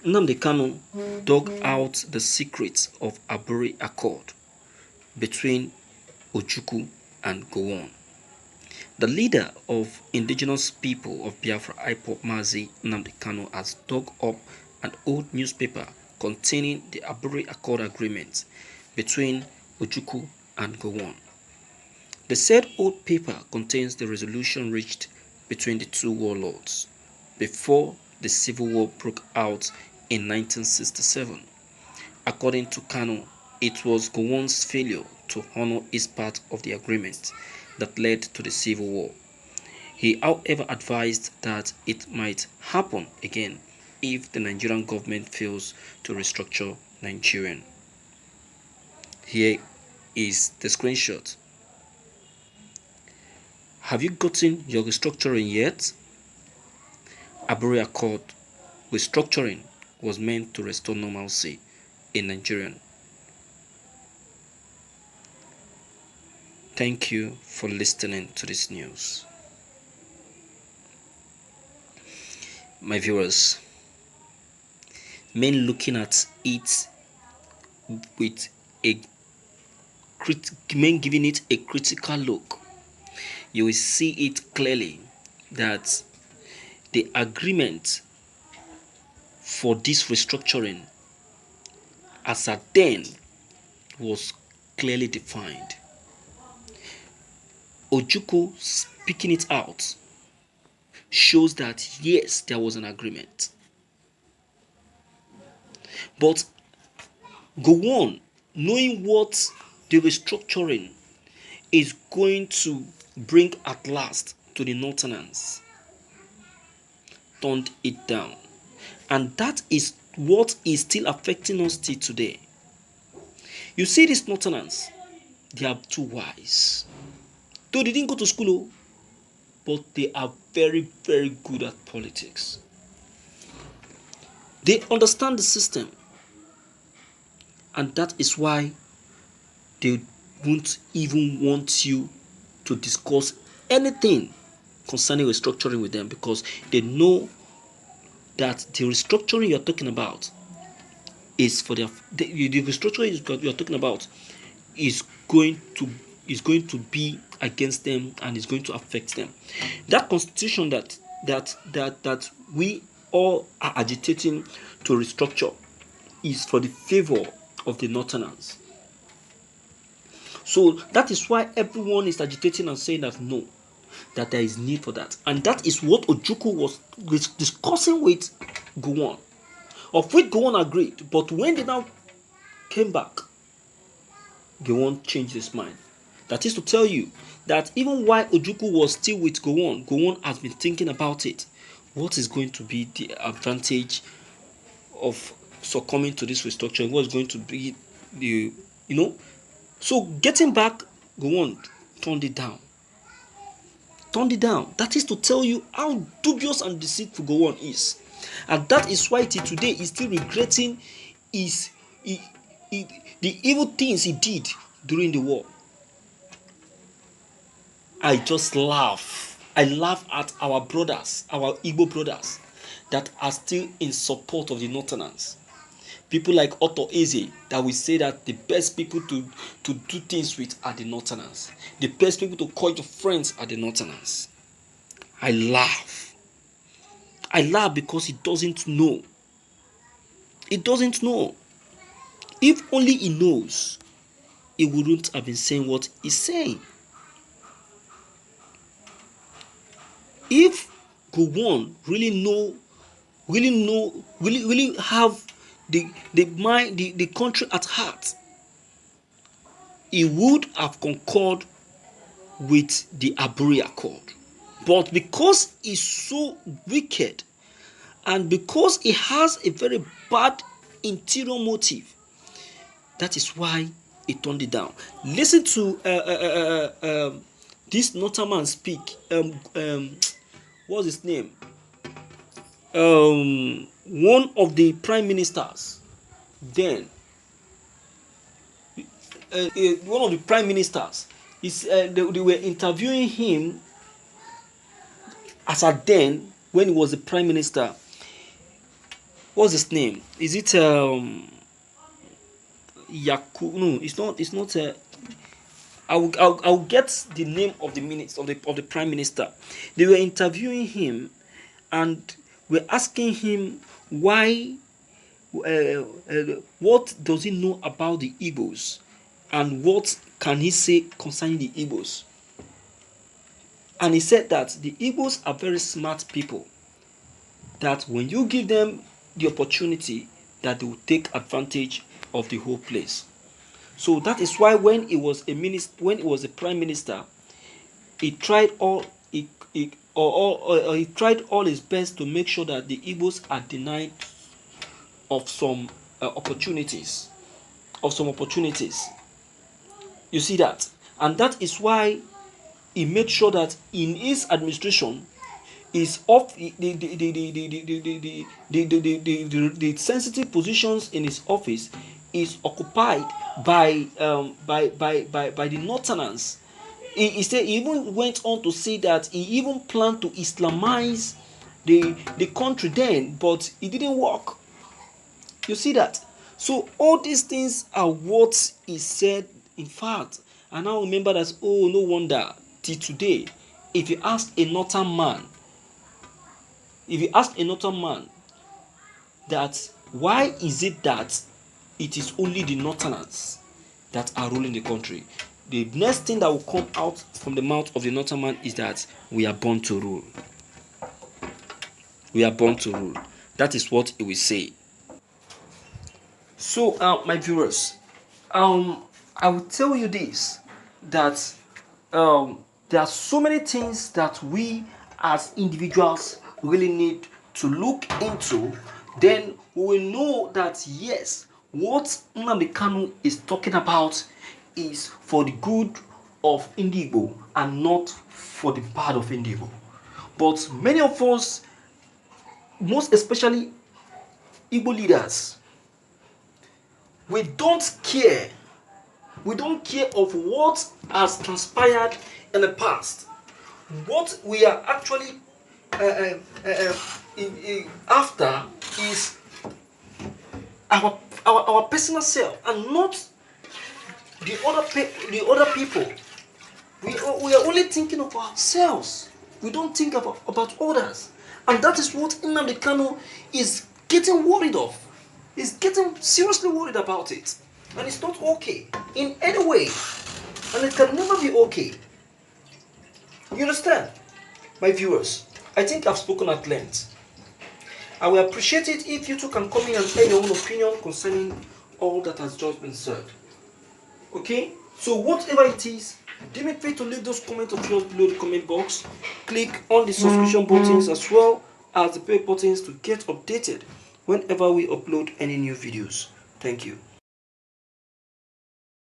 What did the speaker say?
Nnamdi Kanu dug out the secrets of Aburi Accord between Ojukwu and Gowon. The leader of indigenous people of Biafra, IPOB Mazi Nnamdi Kanu, has dug up an old newspaper containing the Aburi Accord agreement between Ojukwu and Gowon. The said old paper contains the resolution reached between the two warlords before the civil war broke out in 1967. According to Kanu, it was Gowon's failure to honor his part of the agreement that led to the civil war. He, however, advised that it might happen again if the Nigerian government fails to restructure Nigeria. Here is the screenshot. Have you gotten your restructuring yet? Aburi Accord restructuring was meant to restore normalcy in Nigeria. Thank you for listening to this news. My viewers, men looking at it with men giving it a critical look, you will see it clearly that the agreement for this restructuring as at then was clearly defined. Ojukwu speaking it out shows that yes, there was an agreement. But Gowon, knowing what the restructuring is going to bring at last to the Northerners, turned it down. And that is what is still affecting us till today. You see, these Northerners, they are too wise. Though they didn't go to school, but they are very, very good at politics. They understand the system. And that is why they won't even want you to discuss anything concerning restructuring with them, because they know that the restructuring you're talking about is for the restructuring you're talking about is going to be against them and is going to affect them. That constitution that we all are agitating to restructure is for the favor of the Northerners. So that is why everyone is agitating and saying that no, that there is need for that. And that is what Ojukwu was discussing with Gowon, of which Gowon agreed. But when they now came back, Gowon changed his mind. That is to tell you that even while Ojukwu was still with Gowon, Gowon has been thinking about it. What is going to be the advantage of succumbing to this restructuring? What is going to be the, So getting back, Gowon turned it down. That is to tell you how dubious and deceitful Gowon is. And that is why till today he's still regretting the evil things he did during the war. I just laugh. I laugh at our brothers, our Igbo brothers, that are still in support of the Northerners. People like Otto Eze that will say that the best people to do things with are the Northerners. The best people to call your friends are the Northerners. I laugh. I laugh because he doesn't know. He doesn't know. If only he knows, he wouldn't have been saying what he's saying. If Gowon really have the country at heart, he would have concurred with the Aburi Accord. But because he's so wicked and because he has a very bad interior motive, that is why he turned it down. Listen to this Northern speak. What's his name? One of the prime ministers then, one of the prime ministers, they were interviewing him as at then when he was the prime minister. what's his name? Is it Yaku? No, it's not. I'll get the name of the minutes of the prime minister. They were interviewing him, and were asking him why. What does he know about the Igbos, and what can he say concerning the Igbos? And he said that the Igbos are very smart people. That when you give them the opportunity, that they will take advantage of the whole place. So that is why when he was a minister, when he was a prime minister, he tried he tried all his best to make sure that the Igbos are denied of some opportunities, You see that, and that is why he made sure that in his administration, is off the sensitive positions in his office is occupied by the northerners. He even went on to say that he even planned to Islamize the country then, but it didn't work. You see that? So all these things are what he said. In fact, I now remember that, oh, no wonder till today, if you ask a northern man, that why is it that it is only the northerners that are ruling the country, the next thing that will come out from the mouth of the northern man is that we are born to rule. We are born to rule. That is what he will say. So, my viewers, I will tell you this, that there are so many things that we as individuals really need to look into. Then we will know that yes, what Nnamdi Kanu is talking about is for the good of Igbo and not for the bad of Igbo. But many of us, most especially Igbo leaders, we don't care. We don't care of what has transpired in the past. What we are actually after is our personal self, and not the other people. We are only thinking of ourselves. We don't think about others, and that is what Nnamdi Kanu is getting worried of. He's getting seriously worried about it, and it's not okay in any way, and it can never be okay. You understand, my viewers? I think I've spoken at length. I will appreciate it if you too can come in and share your own opinion concerning all that has just been said. Okay? So whatever it is, deem it free to leave those comments of yours below the comment box. Click on the subscription buttons as well as the bell buttons to get updated whenever we upload any new videos. Thank you.